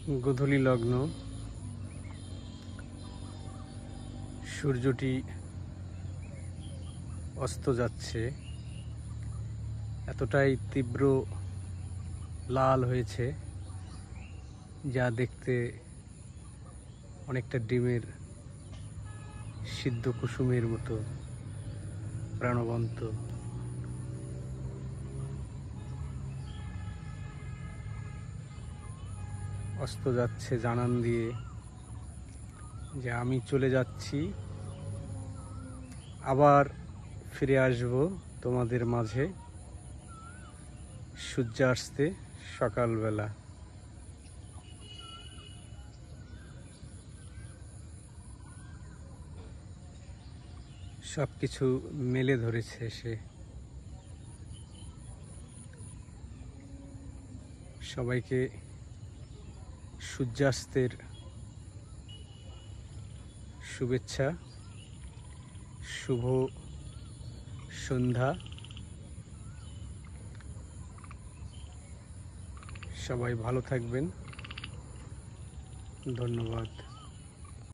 গোধূলি লগ্ন, সূর্যটি অস্ত যাচ্ছে। এতটাই তীব্র লাল হয়েছে যা দেখতে অনেকটা ডিমের সিদ্ধ কুসুমের মতো প্রাণবন্ত। অস্ত যাচ্ছে জানান দিয়ে যে আমি চলে যাচ্ছি, আবার ফিরে আসব তোমাদের মাঝে সূর্যাস্তে সকালবেলা। সব কিছু মেলে ধরেছে সে। সবাইকে সূর্যাস্তের শুভেচ্ছা, শুভ সন্ধ্যা। সবাই ভালো থাকবেন। ধন্যবাদ।